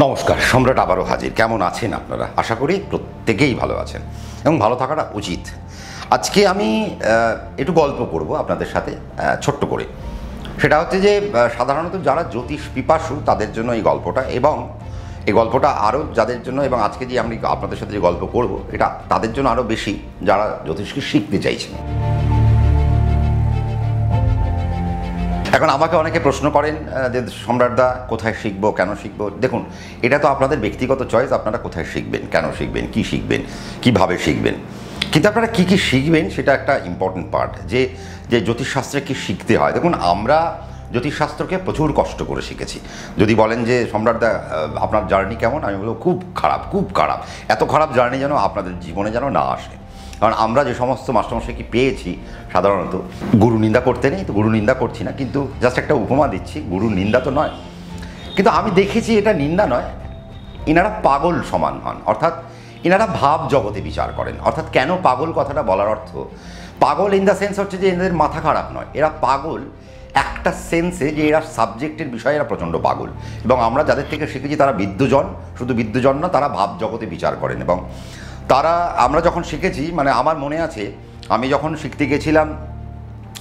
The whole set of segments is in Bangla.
নমস্কার, সম্রাট আবারও হাজির। কেমন আছেন আপনারা? আশা করি প্রত্যেকেই ভালো আছেন এবং ভালো থাকাটা উচিত। আজকে আমি একটু গল্প করব আপনাদের সাথে ছোট্ট করে। সেটা হচ্ছে যে সাধারণত যারা জ্যোতিষ পিপাসু তাদের জন্য এই গল্পটা, এবং এই গল্পটা আরও যাদের জন্য, এবং আজকে যে আমি আপনাদের সাথে যে গল্প করব এটা তাদের জন্য আরও বেশি যারা জ্যোতিষকে শিখতে চাইছেন। এখন আমাকে অনেকে প্রশ্ন করেন যে সম্রাটদা কোথায় শিখবো, কেন শিখবো। দেখুন, এটা তো আপনাদের ব্যক্তিগত চয়েস, আপনারা কোথায় শিখবেন, কেন শিখবেন, কি শিখবেন, কিভাবে শিখবেন। কিন্তু আপনারা কী কী শিখবেন সেটা একটা ইম্পর্টেন্ট পার্ট, যে জ্যোতিষশাস্ত্রে কী শিখতে হয়। দেখুন, আমরা জ্যোতিষশাস্ত্রকে প্রচুর কষ্ট করে শিখেছি। যদি বলেন যে সম্রাটদা আপনার জার্নি কেমন, আমি বলবো খুব খারাপ, খুব খারাপ। এত খারাপ জার্নি যেন আপনাদের জীবনে যেন না আসে। কারণ আমরা যে সমস্ত মাস্টারমশাইকে পেয়েছি, সাধারণত গুরু নিন্দা করতে নেই, তো গুরু নিন্দা করছি না, কিন্তু জাস্ট একটা উপমা দিচ্ছি। গুরু নিন্দা তো নয়, কিন্তু আমি দেখেছি এটা নিন্দা নয়, এনারা পাগল সমান হন। অর্থাৎ এনারা ভাব জগতে বিচার করেন। অর্থাৎ কেন পাগল কথাটা বলার অর্থ, পাগল ইন দ্য সেন্স হচ্ছে যে এদের মাথা খারাপ নয়, এরা পাগল একটা সেন্সে যে এরা সাবজেক্টের বিষয়ে এরা প্রচণ্ড পাগল। এবং আমরা যাদের থেকে শিখেছি তারা বিদ্যজন, শুধু বিদ্যজন না, তারা ভাব জগতে বিচার করেন। এবং তারা, আমরা যখন শিখেছি, মানে আমার মনে আছে আমি যখন শিখতে গেছিলাম,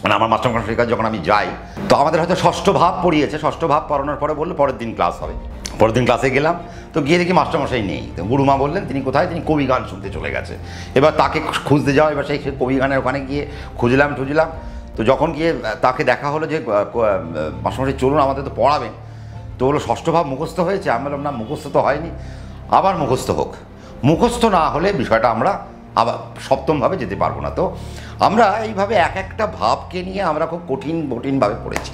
মানে আমার মাস্টারমশাইয়ের কাছে যখন আমি যাই, তো আমাদের হয়তো ষষ্ঠ ভাব পড়িয়েছে। ষষ্ঠ ভাব পড়ানোর পরে বললো পরের দিন ক্লাস হবে। পরের দিন ক্লাসে গেলাম, তো গিয়ে দেখি মাস্টারমশাই নেই। তো গুরুমা বললেন তিনি কোথায়, তিনি কবি গান শুনতে চলে গেছে। এবার তাকে খুঁজতে যাওয়া, এবার সেই কবি গানের ওখানে গিয়ে খুঁজলাম। তো যখন গিয়ে তাকে দেখা হলো যে মাস্টারমশাই চলুন আমাদের তো পড়াবেন, তো বললো ষষ্ঠ ভাব মুখস্থ হয়েছে। আমি বললাম না, মুখস্থ তো হয়নি, আবার মুখস্থ হোক। মুখস্থ না হলে বিষয়টা আমরা আবার সপ্তমভাবে যেতে পারবো না। তো আমরা এইভাবে এক একটা ভাবকে নিয়ে আমরা খুব কঠিনভাবে পড়েছি।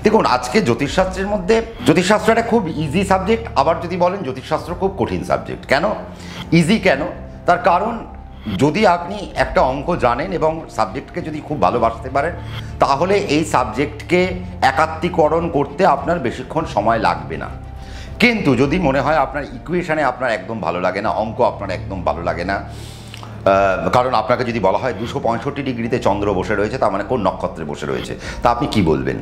দেখুন, আজকে জ্যোতিষশাস্ত্রের মধ্যে, জ্যোতিষশাস্ত্র একটা খুব ইজি সাবজেক্ট, আবার যদি বলেন জ্যোতিষশাস্ত্র খুব কঠিন সাবজেক্ট। কেন ইজি, কেন? তার কারণ যদি আপনি একটা অঙ্ক জানেন এবং সাবজেক্টকে যদি খুব ভালোবাসতে পারেন, তাহলে এই সাবজেক্টকে একাত্মীকরণ করতে আপনার বেশিক্ষণ সময় লাগবে না। কিন্তু যদি মনে হয় আপনার ইকুয়েশানে আপনার একদম ভালো লাগে না, অঙ্ক আপনার একদম ভালো লাগে না, কারণ আপনাকে যদি বলা হয় 265 ডিগ্রিতে চন্দ্র বসে রয়েছে, তার মানে কোন নক্ষত্রে বসে রয়েছে, তা আপনি কি বলবেন?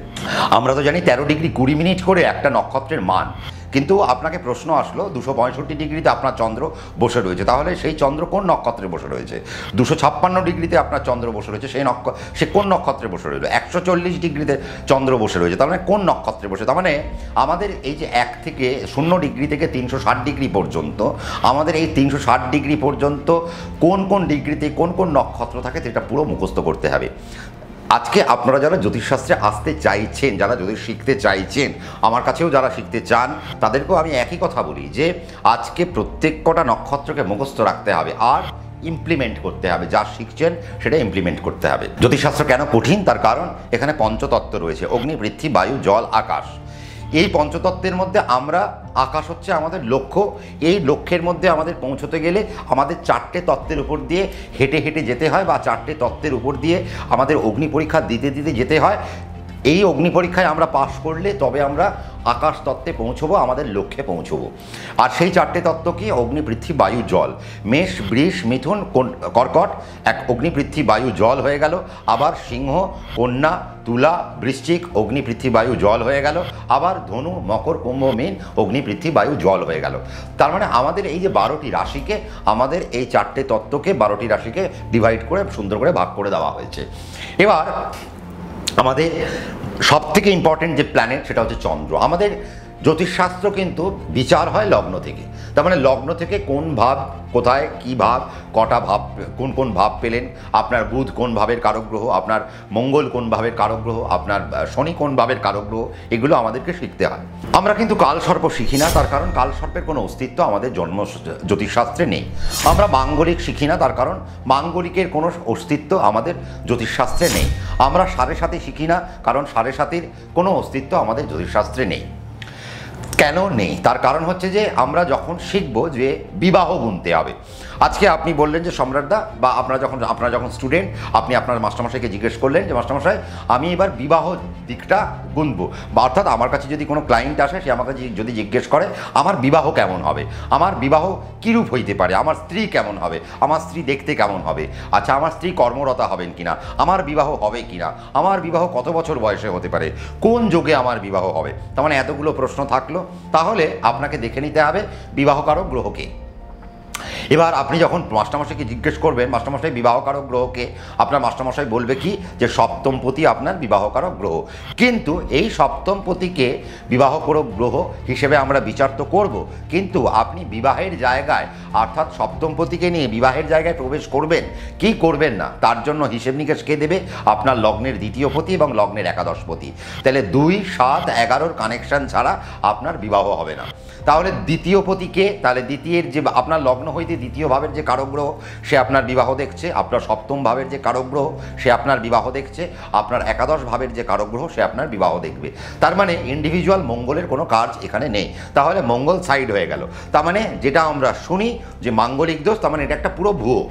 আমরা তো জানি 13 ডিগ্রি 20 মিনিট করে একটা নক্ষত্রের মান, কিন্তু আপনাকে প্রশ্ন আসলো 265 ডিগ্রিতে আপনার চন্দ্র বসে রয়েছে, তাহলে সেই চন্দ্র কোন নক্ষত্রে বসে রয়েছে? 256 ডিগ্রিতে আপনার চন্দ্র বসে রয়েছে, সে কোন নক্ষত্রে বসে রয়েছে? 140 ডিগ্রিতে চন্দ্র বসে রয়েছে, তার মানে কোন নক্ষত্রে বসে? তার মানে আমাদের এই যে 1 থেকে 0 ডিগ্রি থেকে 360 ডিগ্রি পর্যন্ত, আমাদের এই 360 ডিগ্রি পর্যন্ত কোন কোন ডিগ্রিতে কোন কোন নক্ষত্র থাকে সেটা পুরো মুখস্থ করতে হবে। আজকে আপনারা যারা জ্যোতিষশাস্ত্রে আসতে চাইছেন, যারা জ্যোতিষ শিখতে চাইছেন, আমার কাছেও যারা শিখতে চান, তাদেরকেও আমি একই কথা বলি যে আজকে প্রত্যেক কটা নক্ষত্রকে মুখস্থ রাখতে হবে আর ইমপ্লিমেন্ট করতে হবে। যা শিখছেন সেটা ইমপ্লিমেন্ট করতে হবে। জ্যোতিষশাস্ত্র কেন কঠিন? তার কারণ এখানে পঞ্চতত্ত্ব রয়েছে, অগ্নি, পৃথিবী, বায়ু, জল, আকাশ। এই পঞ্চতত্ত্বের মধ্যে আমরা, আকাশ হচ্ছে আমাদের লক্ষ্য, এই লক্ষ্যের মধ্যে আমাদের পৌঁছতে গেলে আমাদের 4টে তত্ত্বের উপর দিয়ে হেঁটে হেঁটে যেতে হয়, বা 4টে তত্ত্বের উপর দিয়ে আমাদের অগ্নি পরীক্ষা দিতে দিতে যেতে হয়। এই অগ্নি পরীক্ষায় আমরা পাশ করলে তবে আমরা আকাশ তত্ত্বে পৌঁছবো, আমাদের লক্ষ্যে পৌঁছবো। আর সেই 4টে তত্ত্ব কি? অগ্নি, পৃথিবী, বায়ু, জল। মেষ, বৃষ, মিথুন, কর্কট এক অগ্নি, পৃথিবী, বায়ু, জল হয়ে গেল। আবার সিংহ, কন্যা, তুলা, বৃশ্চিক, অগ্নি, পৃথিবী, বায়ু, জল হয়ে গেল। আবার ধনু, মকর, কুম্ভ, মীন, অগ্নি, পৃথিবী, বায়ু, জল হয়ে গেল। তার মানে আমাদের এই যে 12টি রাশিকে, আমাদের এই 4টে তত্ত্বকে 12টি রাশিকে ডিভাইড করে সুন্দর করে ভাগ করে দেওয়া হয়েছে। এবার আমাদের সবথেকে ইম্পর্টেন্ট যে প্ল্যানেট সেটা হচ্ছে চন্দ্র। আমাদের জ্যোতিষশাস্ত্র কিন্তু বিচার হয় লগ্ন থেকে। তার মানে লগ্ন থেকে কোন ভাব কোথায়, কী ভাব, কটা ভাব, কোন কোন ভাব পেলেন, আপনার বুধ কোন ভাবের কারক গ্রহ, আপনার মঙ্গল কোন ভাবের কারক গ্রহ, আপনার শনি কোন ভাবের কারক গ্রহ, এগুলো আমাদেরকে শিখতে হয়। আমরা কিন্তু কালসর্প শিখি না, তার কারণ কালসর্পের কোনো অস্তিত্ব আমাদের জন্ম জ্যোতিষশাস্ত্রে নেই। আমরা মাঙ্গলিক শিখি না, তার কারণ মাঙ্গলিকের কোনো অস্তিত্ব আমাদের জ্যোতিষশাস্ত্রে নেই। আমরা 7.5 শিখি না, কারণ 7.5 কোনো অস্তিত্ব আমাদের জ্যোতিষশাস্ত্রে নেই। কেন নেই? তার কারণ হচ্ছে যে আমরা যখন শিখবো যে বিবাহ গুনতে হবে, আজকে আপনি বললেন যে সম্রাটদা, বা আপনারা যখন স্টুডেন্ট, আপনি আপনার মাস্টারমশাইকে জিজ্ঞেস করলেন যে মাস্টারমশাই আমি এবার বিবাহ দিকটা গুনবো, বা অর্থাৎ আমার কাছে যদি কোনো ক্লায়েন্ট আসে, সে আমাকে যদি জিজ্ঞেস করে আমার বিবাহ কেমন হবে, আমার বিবাহ কীরূপ হইতে পারে, আমার স্ত্রী কেমন হবে, আমার স্ত্রী দেখতে কেমন হবে, আচ্ছা আমার স্ত্রী কর্মরতা হবেন কিনা, আমার বিবাহ হবে কিনা, আমার বিবাহ কত বছর বয়সে হতে পারে, কোন যোগে আমার বিবাহ হবে, তার মানে এতগুলো প্রশ্ন থাকলো। তাহলে আপনাকে দেখে নিতে হবে বিবাহকারক গ্রহকে। এবার আপনি যখন মাস্টারমশাইকে জিজ্ঞেস করবেন মাস্টারমশাই বিবাহকারক গ্রহকে, আপনার মাস্টারমশাই বলবে কি যে সপ্তমপতি আপনার বিবাহকারক গ্রহ। কিন্তু এই সপ্তমপতিকে বিবাহকারক গ্রহ হিসেবে আমরা বিচার তো করব, কিন্তু আপনি বিবাহের জায়গায় অর্থাৎ সপ্তমপতিকে নিয়ে বিবাহের জায়গায় প্রবেশ করবেন কি করবেন না, তার জন্য হিসেব নিকেশ কে দেবে, আপনার লগ্নের দ্বিতীয় পতি এবং লগ্নের একাদশপতি। তাহলে 2, 7, 11 কানেকশন ছাড়া আপনার বিবাহ হবে না। তাহলে দ্বিতীয় পতিকে, তাহলে দ্বিতীয়ের যে আপনার লগ্ন হইতে দ্বিতীয় ভাবের যে কারক গ্রহ সে আপনার বিবাহ দেখছে, আপনার সপ্তম ভাবের যে কারক গ্রহ সে আপনার বিবাহ দেখছে, আপনার একাদশ ভাবের যে কারক গ্রহ সে আপনার বিবাহ দেখবে। তার মানে ইন্ডিভিজুয়াল মঙ্গলের কোনো কাজ এখানে নেই, তাহলে মঙ্গল সাইড হয়ে গেল। তার মানে যেটা আমরা শুনি যে মাঙ্গলিক দোষ, তার মানে এটা একটা পুরো ভুয়ো।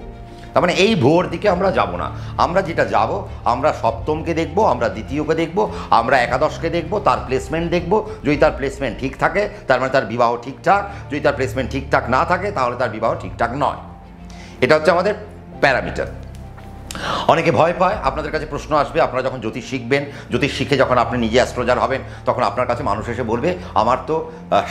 তার মানে এই ভুয়োর দিকে আমরা যাব না, আমরা যেটা যাব আমরা সপ্তমকে দেখব, আমরা দ্বিতীয়কে দেখব, আমরা একাদশকে দেখব, তার প্লেসমেন্ট দেখব। যদি তার প্লেসমেন্ট ঠিক থাকে তার মানে তার বিবাহ ঠিকঠাক, যদি তার প্লেসমেন্ট ঠিকঠাক না থাকে তাহলে তার বিবাহ ঠিকঠাক নয়। এটা হচ্ছে আমাদের প্যারামিটার। অনেকে ভয় পায়, আপনাদের কাছে প্রশ্ন আসবে, আপনারা যখন জ্যোতিষ শিখবেন, জ্যোতিষ শিখে যখন আপনি নিজে অ্যাস্ট্রোলজার হবেন, তখন আপনার কাছে মানুষ এসে বলবে আমার তো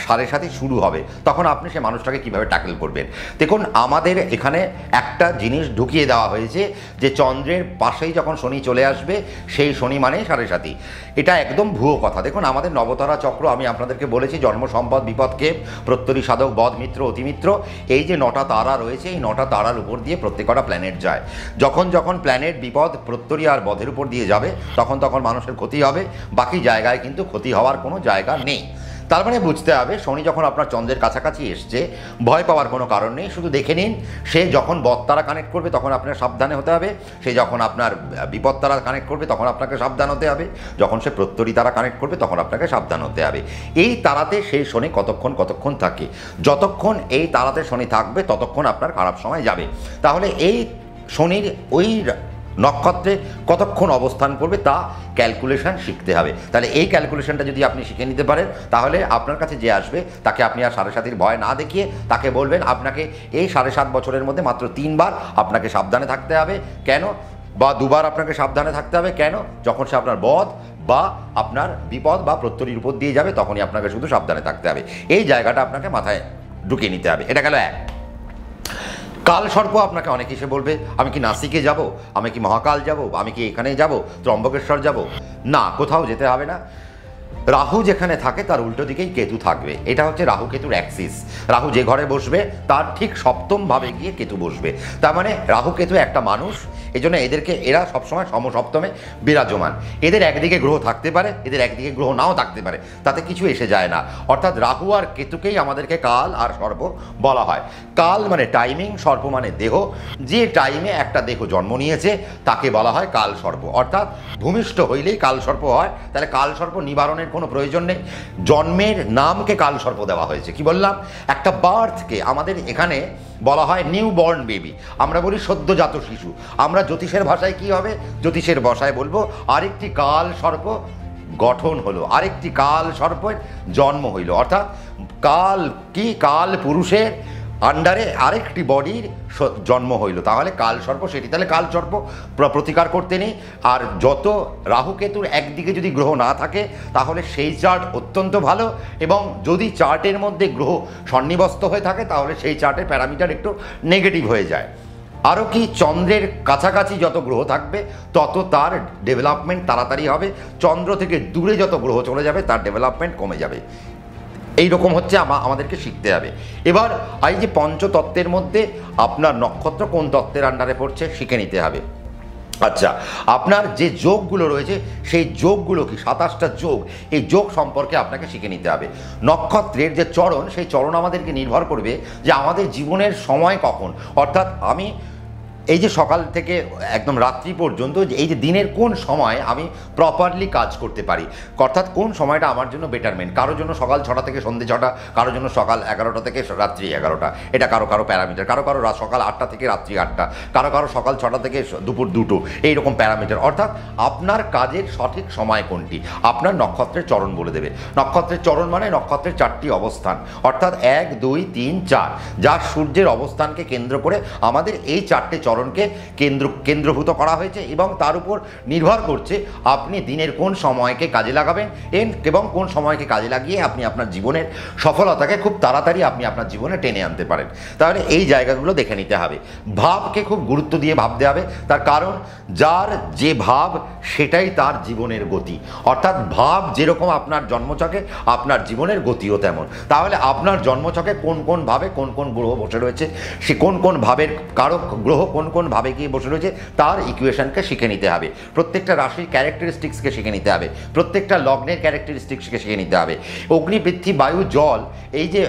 7:30 শুরু হবে, তখন আপনি সে মানুষটাকে কীভাবে ট্যাকেল করবেন। দেখুন আমাদের এখানে একটা জিনিস ঢুকিয়ে দেওয়া হয়েছে যে চন্দ্রের পাশেই যখন শনি চলে আসবে সেই শনি মানে 7:30। এটা একদম ভুয়ো কথা। দেখুন আমাদের নবতারা চক্র, আমি আপনাদেরকে বলেছি জন্ম, সম্পদ, বিপদক্ষেপ, প্রত্যরী, সাধক, বদ, মিত্র, অতিমিত্র, এই যে 9টা তারা রয়েছে, এই 9টা তারার উপর দিয়ে প্রত্যেকটা প্ল্যানেট যায়। যখন প্ল্যানেট বিপদ, প্রত্যরী আর বধের উপর দিয়ে যাবে তখন মানুষের ক্ষতি হবে, বাকি জায়গায় কিন্তু ক্ষতি হওয়ার কোনো জায়গা নেই। তার মানে বুঝতে হবে শনি যখন আপনার চন্দ্রের কাছাকাছি এসছে, ভয় পাওয়ার কোনো কারণ নেই। শুধু দেখে নিন সে যখন বদ তারা কানেক্ট করবে তখন আপনার সাবধানে হতে হবে, সে যখন আপনার বিপদ তারা কানেক্ট করবে তখন আপনাকে সাবধান হতে হবে, যখন সে প্রত্যরী তারা কানেক্ট করবে তখন আপনাকে সাবধান হতে হবে। এই তারাতে সেই শনি কতক্ষণ থাকে, যতক্ষণ এই তারাতে শনি থাকবে ততক্ষণ আপনার খারাপ সময় যাবে। তাহলে এই শনির ওই নক্ষত্রে কতক্ষণ অবস্থান করবে তা ক্যালকুলেশন শিখতে হবে। তাহলে এই ক্যালকুলেশনটা যদি আপনি শিখে নিতে পারেন তাহলে আপনার কাছে যে আসবে তাকে আপনি আর 7.5-এর ভয় না দেখিয়ে তাকে বলবেন আপনাকে এই 7.5 বছরের মধ্যে মাত্র 3 বার আপনাকে সাবধানে থাকতে হবে। কেন? বা 2 বার আপনাকে সাবধানে থাকতে হবে। কেন? যখন সে আপনার বধ বা আপনার বিপদ বা প্রত্যরীর উপর দিয়ে যাবে তখনই আপনাকে শুধু সাবধানে থাকতে হবে। এই জায়গাটা আপনাকে মাথায় ঢুকিয়ে নিতে হবে। এটা গেল 1। কাল সর্প আপনাকে অনেক এসে বলবে আমি কি নাসিকে যাব, আমি কি মহাকাল যাব, আমি কি এখানে যাব, ত্রম্বকেশ্বর যাব। না, কোথাও যেতে হবে না। রাহু যেখানে থাকে তার উল্টো দিকেই কেতু থাকবে। এটা হচ্ছে রাহু কেতুর অ্যাক্সিস। রাহু যে ঘরে বসবে তার ঠিক সপ্তম ভাবে গিয়ে কেতু বসবে। তার মানে রাহু কেতু একটা মানুষ, এই জন্য এরা সবসময় সমসপ্তমে বিরাজমান। এদের একদিকে গ্রহ থাকতে পারে, এদের একদিকে গ্রহ নাও থাকতে পারে, তাতে কিছু এসে যায় না। অর্থাৎ রাহু আর কেতুকেই আমাদেরকে কাল আর সর্প বলা হয়। কাল মানে টাইমিং, সর্প মানে দেহ। যে টাইমে একটা দেহ জন্ম নিয়েছে তাকে বলা হয় কাল সর্প। অর্থাৎ ভূমিষ্ঠ হইলেই কাল সর্প হয়। তাহলে কাল সর্প নিবারণের কোনো প্রয়োজন নেই। জন্মের নামকে কাল সর্প দেওয়া হয়েছে। কি বললাম? একটা বার্থকে আমাদের এখানে বলা হয় নিউ বর্ন বেবি, আমরা বলি সদ্যজাত শিশু। আমরা জ্যোতিষের ভাষায় কি হবে? জ্যোতিষের ভাষায় বলবো আরেকটি কাল সর্প গঠন হলো, আরেকটি কাল সর্পের জন্ম হইল। অর্থাৎ কাল কি, কাল পুরুষের আন্ডারে আরেকটি বডির জন্ম হইল, তাহলে কাল সর্প সেটি। তাহলে কাল সর্প প্রতিকার করতে নেই। আর যত রাহু কেতুর একদিকে যদি গ্রহ না থাকে তাহলে সেই চার্ট অত্যন্ত ভালো, এবং যদি চার্টের মধ্যে গ্রহ সন্নিবস্ত হয়ে থাকে তাহলে সেই চার্টের প্যারামিটার একটু নেগেটিভ হয়ে যায়। আরও কি, চন্দ্রের কাছাকাছি যত গ্রহ থাকবে তত তার ডেভেলপমেন্ট তাড়াতাড়ি হবে, চন্দ্র থেকে দূরে যত গ্রহ চলে যাবে তার ডেভেলপমেন্ট কমে যাবে। এই রকম হচ্ছে আমাদেরকে শিখতে হবে। এবার এই যে পঞ্চতত্ত্বের মধ্যে আপনার নক্ষত্র কোন তত্ত্বের আন্ডারে পড়ছে শিখে নিতে হবে। আচ্ছা, আপনার যে যোগগুলো রয়েছে সেই যোগগুলো কি, 27টা যোগ, এই যোগ সম্পর্কে আপনাকে শিখে নিতে হবে। নক্ষত্রের যে চরণ, সেই চরণ আমাদেরকে নির্ভর করবে যে আমাদের জীবনের সময় কখন। অর্থাৎ আমি এই যে সকাল থেকে একদম রাত্রি পর্যন্ত এই যে দিনের কোন সময় আমি প্রপারলি কাজ করতে পারি, অর্থাৎ কোন সময়টা আমার জন্য বেটারমেন্ট। কারোর জন্য সকাল 6টা থেকে সন্ধ্যে 6টা, কারোর জন্য সকাল 11টা থেকে রাত্রি 11টা, এটা কারো কারো প্যারামিটার। কারো কারো সকাল 8টা থেকে রাত্রি 8টা, কারো কারো সকাল 6টা থেকে দুপুর 2টো, এইরকম প্যারামিটার। অর্থাৎ আপনার কাজের সঠিক সময় কোনটি আপনার নক্ষত্রের চরণ বলে দেবে। নক্ষত্রের চরণ মানে নক্ষত্রের 4টি অবস্থান, অর্থাৎ 1, 2, 3, 4, যার সূর্যের অবস্থানকে কেন্দ্র করে আমাদের এই 4টে চরণকে কেন্দ্রভূত করা হয়েছে এবং তার উপর নির্ভর করছে আপনি দিনের কোন সময়কে কাজে লাগাবেন এবং কোন সময়কে কাজে লাগিয়ে আপনি আপনার জীবনের সফলতাকে খুব তাড়াতাড়ি আপনি আপনার জীবনে টেনে আনতে পারেন। তাহলে এই জায়গাগুলো দেখে নিতে হবে। ভাবকে খুব গুরুত্ব দিয়ে ভাবতে হবে, তার কারণ যার যে ভাব সেটাই তার জীবনের গতি। অর্থাৎ ভাব যেরকম আপনার জন্মছকে আপনার জীবনের গতিও তেমন। তাহলে আপনার জন্মছকে কোন কোন ভাবে কোন কোন গ্রহ বসে রয়েছে, সে কোন কোন ভাবের কারক গ্রহ কোন কোন ভাবে গিয়ে বসে রয়েছে তার ইকুয়েশনকে শিখে নিতে হবে। প্রত্যেকটা রাশির ক্যারেক্টারিস্টিক্সকে শিখে নিতে হবে, প্রত্যেকটা লগ্নের ক্যারেক্টারিস্টিক্সকে শিখে নিতে হবে। অগ্নি, পৃথিবী, বায়ু, জল, এই যে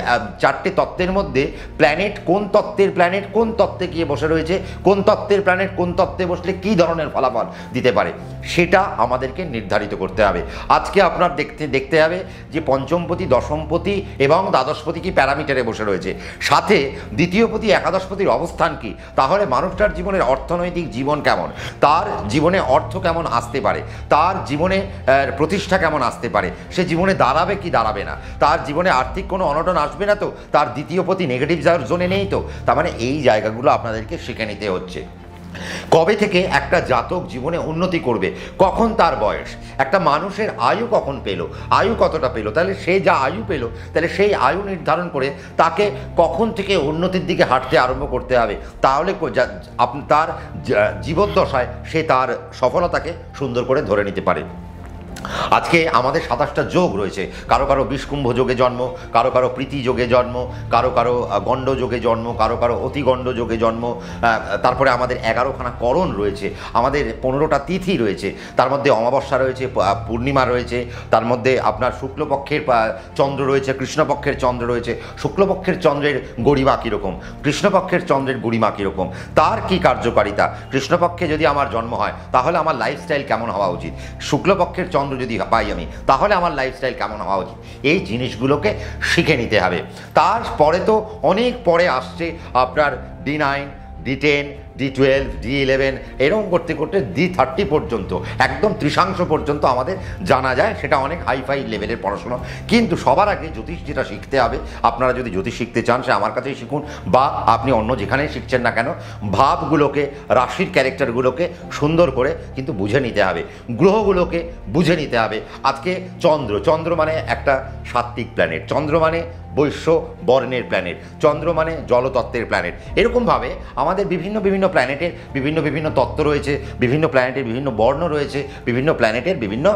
4টে তত্ত্বের মধ্যে প্ল্যানেট কোন তত্ত্বের প্ল্যানেট কোন তত্ত্বে গিয়ে বসে রয়েছে, কোন তত্ত্বের প্ল্যানেট কোন তত্ত্বে বসলে কী ধরনের ফলাফল দিতে পারে সেটা আমাদেরকে নির্ধারিত করতে হবে। আজকে আপনার দেখতে হবে যে পঞ্চমপতি, দশমপতি এবং দ্বাদশপতি কি প্যারামিটারে বসে রয়েছে, সাথে দ্বিতীয়পতি, একাদশপতির অবস্থান কি। তাহলে মানুষটার জীবনের অর্থনৈতিক জীবন কেমন, তার জীবনে অর্থ কেমন আসতে পারে, তার জীবনে প্রতিষ্ঠা কেমন আসতে পারে, সে জীবনে দাঁড়াবে কি দাঁড়াবে না, তার জীবনে আর্থিক কোনো অনটন আসবে না তো, তার দ্বিতীয়পতি নেগেটিভ জোনে নেই তো। তার মানে এই জায়গাগুলো আপনাদেরকে শিখে নিতে হচ্ছে। কবে থেকে একটা জাতক জীবনে উন্নতি করবে, কখন তার বয়স, একটা মানুষের আয়ু কখন পেল, আয়ু কতটা পেল, তাহলে সে যা আয়ু পেল তাহলে সেই আয়ু নির্ধারণ করে তাকে কখন থেকে উন্নতির দিকে হাঁটতে আরম্ভ করতে হবে। তাহলে তার জীবদ্দশায় সে তার সফলতাকে সুন্দর করে ধরে নিতে পারে। আজকে আমাদের 27টা যোগ রয়েছে, কারো কারো বিষকুম্ভ যোগে জন্ম, কারো কারো প্রীতি যোগে জন্ম, কারো কারো গণ্ড যোগে জন্ম, কারো কারো অতিগণ্ড যোগে জন্ম। তারপরে আমাদের 11খানা করণ রয়েছে, আমাদের 15টা তিথি রয়েছে, তার মধ্যে অমাবস্যা রয়েছে, পূর্ণিমা রয়েছে, তার মধ্যে আপনার শুক্লপক্ষের চন্দ্র রয়েছে, কৃষ্ণপক্ষের চন্দ্র রয়েছে। শুক্লপক্ষের চন্দ্রের গরিমা কীরকম, কৃষ্ণপক্ষের চন্দ্রের গরিমা কীরকম, তার কি কার্যকারিতা, কৃষ্ণপক্ষে যদি আমার জন্ম হয় তাহলে আমার লাইফস্টাইল কেমন হওয়া উচিত, শুক্লপক্ষের চন্দ্র যদি পাই আমি তাহলে আমার লাইফস্টাইল কেমন হওয়া উচিত, এই জিনিসগুলোকে শিখে নিতে হবে। তারপরে তো অনেক পরে আসছে আপনার D9, D10, D12, D11, এরকম করতে করতে D30 পর্যন্ত, একদম ত্রিশাংশ পর্যন্ত আমাদের জানা যায়। সেটা অনেক হাইফাই লেভেলের পড়াশোনা। কিন্তু সবার আগে জ্যোতিষ যেটা শিখতে হবে, আপনারা যদি জ্যোতিষ শিখতে চান সে আমার কাছেই শিখুন বা আপনি অন্য যেখানেই শিখছেন না কেন, ভাবগুলোকে, রাশির ক্যারেক্টারগুলোকে সুন্দর করে কিন্তু বুঝে নিতে হবে, গ্রহগুলোকে বুঝে নিতে হবে। আজকে চন্দ্র মানে একটা সাত্ত্বিক প্ল্যানেট, চন্দ্র মানে বৈশ্য বর্ণের প্ল্যানেট, চন্দ্র মানে জলতত্ত্বের প্ল্যানেট। এরকমভাবে আমাদের বিভিন্ন বিভিন্ন প্ল্যানেটের বিভিন্ন বিভিন্ন তত্ত্ব রয়েছে, বিভিন্ন প্ল্যানেটের বিভিন্ন বর্ণ রয়েছে, বিভিন্ন প্ল্যানেটের বিভিন্ন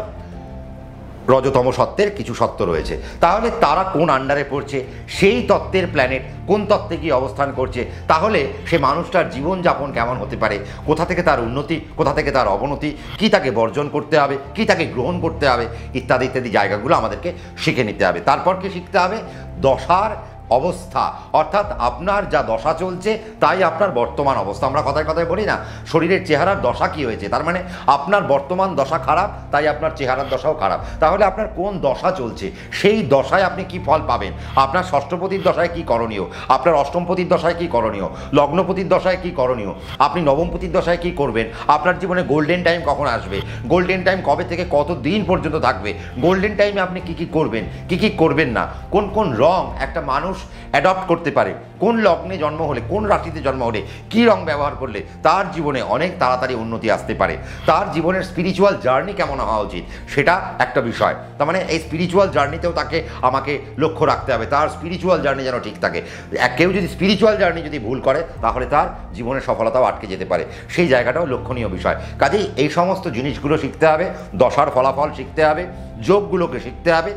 রজতম সত্ত্বের কিছু সত্ত্ব রয়েছে। তাহলে তারা কোন আন্ডারে পড়ছে, সেই তত্ত্বের প্ল্যানেট কোন তত্ত্বে গিয়ে অবস্থান করছে, তাহলে সে মানুষটার জীবনযাপন কেমন হতে পারে, কোথা থেকে তার উন্নতি, কোথা থেকে তার অবনতি, কি তাকে বর্জন করতে হবে, কি তাকে গ্রহণ করতে হবে, ইত্যাদি ইত্যাদি জায়গাগুলো আমাদেরকে শিখে নিতে হবে। তারপর কি শিখতে হবে, দশার অবস্থা, অর্থাৎ আপনার যা দশা চলছে তাই আপনার বর্তমান অবস্থা। আমরা কথায় কথায় বলি না, শরীরের চেহারার দশা কি হয়েছে, তার মানে আপনার বর্তমান দশা খারাপ তাই আপনার চেহারার দশাও খারাপ। তাহলে আপনার কোন দশা চলছে, সেই দশায় আপনি কি ফল পাবেন, আপনার ষষ্ঠপতির দশায় কি করণীয়, আপনার অষ্টমপতির দশায় কি করণীয়, লগ্নপতির দশায় কি করণীয়, আপনি নবমপতির দশায় কি করবেন, আপনার জীবনে গোল্ডেন টাইম কখন আসবে, গোল্ডেন টাইম কবে থেকে কত দিন পর্যন্ত থাকবে, গোল্ডেন টাইমে আপনি কি কি করবেন, কি কি করবেন না, কোন কোন রং একটা মানুষ অ্যাডপ্ট করতে পারে, কোন লগ্নে জন্ম হলে, কোন রাশিতে জন্ম হলে কী রং ব্যবহার করলে তার জীবনে অনেক তাড়াতাড়ি উন্নতি আসতে পারে, তার জীবনের স্পিরিচুয়াল জার্নি কেমন হওয়া উচিত সেটা একটা বিষয়। তার মানে এই স্পিরিচুয়াল জার্নিতেও আমাকে লক্ষ্য রাখতে হবে, তার স্পিরিচুয়াল জার্নি যেন ঠিক থাকে। কেউ যদি স্পিরিচুয়াল জার্নি যদি ভুল করে তাহলে তার জীবনের সফলতাও আটকে যেতে পারে, সেই জায়গাটাও লক্ষণীয় বিষয়। কাজেই এই সমস্ত জিনিসগুলো শিখতে হবে, দশার ফলাফল শিখতে হবে, যোগগুলোকে শিখতে হবে।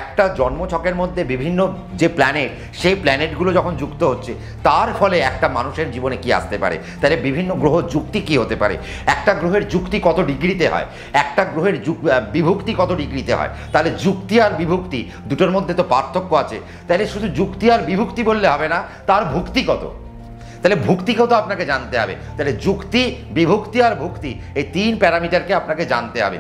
একটা জন্মছকের মধ্যে বিভিন্ন যে প্ল্যানেট, সেই প্ল্যানেটগুলো যখন যুক্ত হচ্ছে তার ফলে একটা মানুষের জীবনে কি আসতে পারে, তাহলে বিভিন্ন গ্রহ যুক্তি কি হতে পারে, একটা গ্রহের যুক্তি কত ডিগ্রিতে হয়, একটা গ্রহের বিভক্তি কত ডিগ্রিতে হয়, তাহলে যুক্তি আর বিভক্তি দুটোর মধ্যে তো পার্থক্য আছে। তাহলে শুধু যুক্তি আর বিভক্তি বললে হবে না, তার ভুক্তি কত, তাহলে ভুক্তিকেও তো আপনাকে জানতে হবে। তাহলে যুক্তি, বিভক্তি আর ভুক্তি এই 3 প্যারামিটারকে আপনাকে জানতে হবে।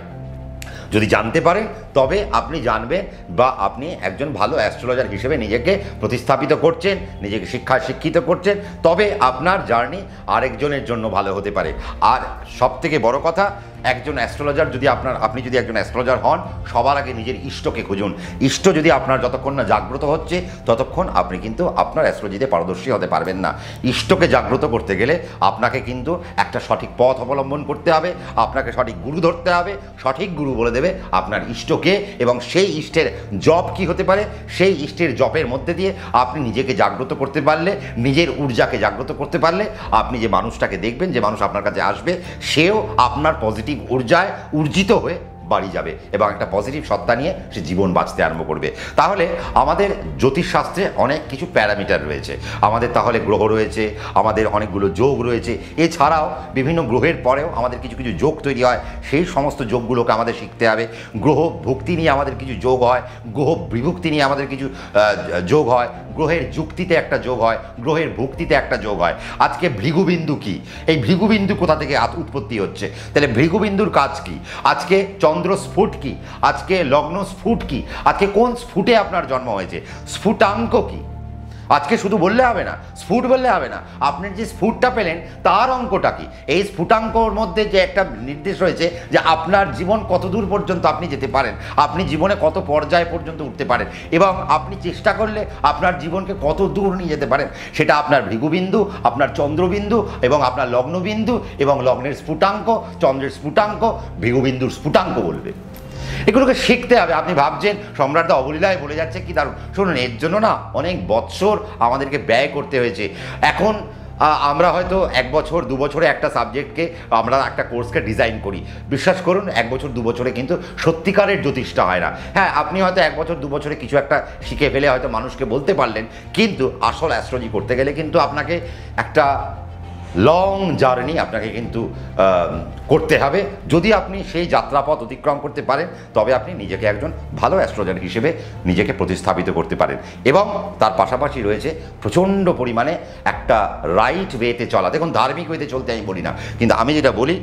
যদি জানতে পারেন তবে আপনি জানবেন বা আপনি একজন ভালো অ্যাস্ট্রোলজার হিসেবে নিজেকে প্রতিস্থাপিত করছেন, নিজেকে শিক্ষিত করছেন, তবে আপনার জার্নি আরেকজনের জন্য ভালো হতে পারে। আর সবথেকে বড় কথা, একজন অ্যাস্ট্রোলজার যদি আপনি যদি একজন অ্যাস্ট্রোলজার হন, সবার আগে নিজের ইষ্টকে খুঁজুন। ইষ্ট যদি আপনার যতক্ষণ না জাগ্রত হচ্ছে ততক্ষণ আপনি কিন্তু আপনার অ্যাস্ট্রোলজিতে পারদর্শী হতে পারবেন না। ইষ্টকে জাগ্রত করতে গেলে আপনাকে কিন্তু একটা সঠিক পথ অবলম্বন করতে হবে, আপনাকে সঠিক গুরু ধরতে হবে। সঠিক গুরু বলে দেবে আপনার ইষ্টকে, এবং সেই ইষ্টের জপ কি হতে পারে, সেই ইষ্টের জপের মধ্যে দিয়ে আপনি নিজেকে জাগ্রত করতে পারলে, নিজের ঊর্জাকে জাগ্রত করতে পারলে, আপনি যে মানুষটাকে দেখবেন, যে মানুষ আপনার কাছে আসবে, সেও আপনার পজিটিভ ঊর্জায় ঊর্জিত হয়ে বাড়ি যাবে এবং একটা পজিটিভ সত্তা নিয়ে সে জীবন বাঁচতে আরম্ভ করবে। তাহলে আমাদের জ্যোতিষশাস্ত্রে অনেক কিছু প্যারামিটার রয়েছে। আমাদের তাহলে গ্রহ রয়েছে, আমাদের অনেকগুলো যোগ রয়েছে, এছাড়াও বিভিন্ন গ্রহের পরেও আমাদের কিছু কিছু যোগ তৈরি হয়, সেই সমস্ত যোগগুলোকে আমাদের শিখতে হবে। গ্রহ ভুক্তি নিয়ে আমাদের কিছু যোগ হয়, গ্রহ বিভক্তি নিয়ে আমাদের কিছু যোগ হয়, গ্রহের যুক্তিতে একটা যোগ হয়, গ্রহের ভুক্তিতে একটা যোগ হয়। আজকে ভৃগুবিন্দু কি, এই ভৃগুবিন্দু কোথা থেকে উৎপত্তি হচ্ছে, তাহলে ভৃগুবিন্দুর কাজ কি, আজকে চন্দ্র স্ফুট কি, আজকে লগ্ন স্ফুট কি, আজকে কোন স্ফুটে আপনার জন্ম হয়েছে, স্ফুটাঙ্ক কি। আজকে শুধু বললে হবে না, স্ফুট বললে হবে না, আপনি যে স্ফুটটা পেলেন তার অঙ্কটা কি। এই স্ফুটাঙ্কর মধ্যে যে একটা নির্দেশ রয়েছে যে আপনার জীবন কত দূর পর্যন্ত আপনি যেতে পারেন, আপনি জীবনে কত পর্যায় পর্যন্ত উঠতে পারেন, এবং আপনি চেষ্টা করলে আপনার জীবনকে কত দূর নিয়ে যেতে পারেন, সেটা আপনার ভৃগুবিন্দু, আপনার চন্দ্রবিন্দু এবং আপনার লগ্নবিন্দু এবং লগ্নের স্ফুটাঙ্ক, চন্দ্রের স্ফুটাঙ্ক, ভৃগুবিন্দুর স্ফুটাঙ্ক বলবে। এগুলোকে শিখতে হবে। আপনি ভাবছেন সম্রাটদা অবলীলায় বলে যাচ্ছে, কি দারুণ। শুনুন, এর জন্য না অনেক বৎসর আমাদেরকে ব্যয় করতে হয়েছে। এখন আমরা হয়তো 1 বছর 2 বছরে একটা সাবজেক্টকে, আমরা একটা কোর্সকে ডিজাইন করি। বিশ্বাস করুন, 1 বছর 2 বছরে কিন্তু সত্যিকারের জ্যোতিষটা হয় না। হ্যাঁ, আপনি হয়তো 1 বছর 2 বছরে কিছু একটা শিখে ফেলে হয়তো মানুষকে বলতে পারলেন, কিন্তু আসল অ্যাস্ট্রোলজি করতে গেলে কিন্তু আপনাকে একটা লং জার্নি আপনাকে কিন্তু করতে হবে। যদি আপনি সেই যাত্রাপথ অতিক্রম করতে পারেন তবে আপনি নিজেকে একজন ভালো অ্যাস্ট্রোলজার হিসেবে নিজেকে প্রতিস্থাপিত করতে পারেন। এবং তার পাশাপাশি রয়েছে প্রচণ্ড পরিমাণে একটা রাইট ওয়েতে চলা। দেখুন, ধার্মিক ওয়েতে চলতে আমি বলি না, কিন্তু আমি যেটা বলি,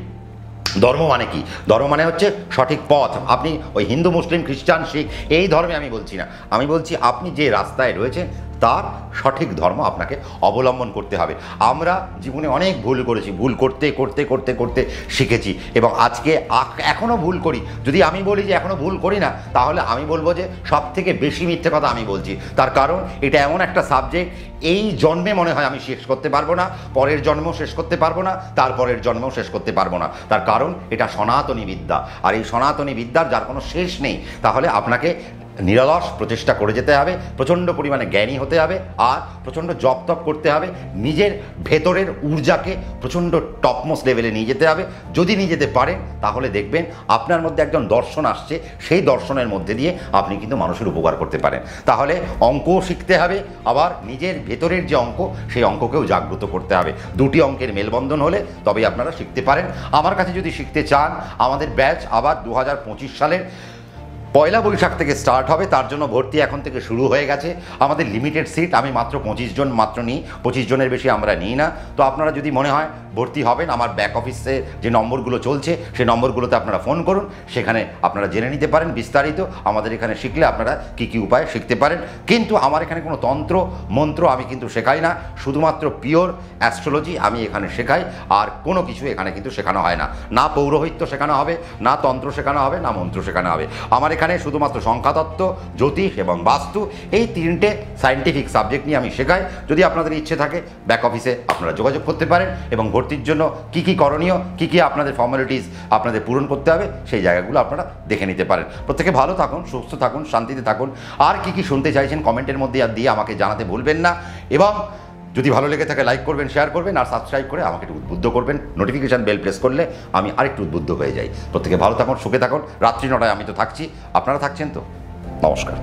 ধর্ম মানে কি, ধর্ম মানে হচ্ছে সঠিক পথ। আপনি ওই হিন্দু, মুসলিম, খ্রিস্টান, শিখ এই ধর্মে আমি বলছি না, আমি বলছি আপনি যে রাস্তায় রয়েছেন তার সঠিক ধর্ম আপনাকে অবলম্বন করতে হবে। আমরা জীবনে অনেক ভুল করেছি, ভুল করতে করতে করতে করতে শিখেছি, এবং আজকে এখনও ভুল করি। যদি আমি বলি যে এখনও ভুল করি না, তাহলে আমি বলবো যে সব থেকে বেশি মিথ্যে কথা আমি বলছি। তার কারণ এটা এমন একটা সাবজেক্ট, এই জন্মে মনে হয় আমি শেষ করতে পারবো না, পরের জন্মেও শেষ করতে পারবো না, তারপরের জন্মেও শেষ করতে পারবো না। তার কারণ এটা সনাতনী বিদ্যা, আর এই সনাতনী বিদ্যার যার কোনো শেষ নেই। তাহলে আপনাকে নিরলস প্রচেষ্টা করে যেতে হবে, প্রচণ্ড পরিমাণে জ্ঞানী হতে হবে, আর প্রচণ্ড জপ তপ করতে হবে, নিজের ভেতরের ঊর্জাকে প্রচণ্ড টপমোস্ট লেভেলে নিয়ে যেতে হবে। যদি নিয়ে যেতে পারেন তাহলে দেখবেন আপনার মধ্যে একজন দর্শন আসছে, সেই দর্শনের মধ্যে দিয়ে আপনি কিন্তু মানুষের উপকার করতে পারেন। তাহলে অঙ্কও শিখতে হবে, আবার নিজের ভেতরের যে অঙ্ক, সেই অঙ্ককেও জাগ্রত করতে হবে। দুটি অঙ্কের মেলবন্ধন হলে তবেই আপনারা শিখতে পারেন। আমার কাছে যদি শিখতে চান, আমাদের ব্যাচ আবার 2025 সালের 1 বৈশাখ থেকে স্টার্ট হবে। তার জন্য ভর্তি এখন থেকে শুরু হয়ে গেছে। আমাদের লিমিটেড সিট, আমি মাত্র 25 জন মাত্র নিই, 25 জনের বেশি আমরা নিই না। তো আপনারা যদি মনে হয় ভর্তি হবেন, আমার ব্যাক অফিসে যে নম্বরগুলো চলছে সেই নম্বরগুলোতে আপনারা ফোন করুন, সেখানে আপনারা জেনে নিতে পারেন বিস্তারিত। আমাদের এখানে শিখলে আপনারা কী কী উপায়ে শিখতে পারেন। কিন্তু আমার এখানে কোনো তন্ত্র মন্ত্র আমি কিন্তু শেখাই না, শুধুমাত্র পিওর অ্যাস্ট্রোলজি আমি এখানে শেখাই। আর কোনো কিছু এখানে কিন্তু শেখানো হয় না, না পৌরোহিত্য শেখানো হবে, না তন্ত্র শেখানো হবে, না মন্ত্র শেখানো হবে। আমার এখানে শুধুমাত্র সংখ্যাতত্ত্ব, জ্যোতিষ এবং বাস্তু, এই 3টে সায়েন্টিফিক সাবজেক্ট নিয়ে আমি শেখাই। যদি আপনাদের ইচ্ছে থাকে ব্যাক অফিসে আপনারা যোগাযোগ করতে পারেন, এবং ভর্তির জন্য কী কী করণীয়, কী কী আপনাদের ফর্মালিটিস আপনাদের পূরণ করতে হবে, সেই জায়গাগুলো আপনারা দেখে নিতে পারেন। প্রত্যেকে ভালো থাকুন, সুস্থ থাকুন, শান্তিতে থাকুন। আর কী কী শুনতে চাইছেন কমেন্টের মধ্যে দিয়ে আমাকে জানাতে ভুলবেন না। এবং যদি ভালো লেগে থাকে লাইক করবেন, শেয়ার করবেন, আর সাবস্ক্রাইব করে আমাকে একটু উদ্বুদ্ধ করবেন। নোটিফিকেশান বেল প্রেস করলে আমি আরেকটু উদ্বুদ্ধ হয়ে যাই। প্রত্যেকে ভালো থাকুন, সুখে থাকুন। রাত্রি 9টায় আমি তো থাকছি, আপনারা থাকছেন তো। নমস্কার।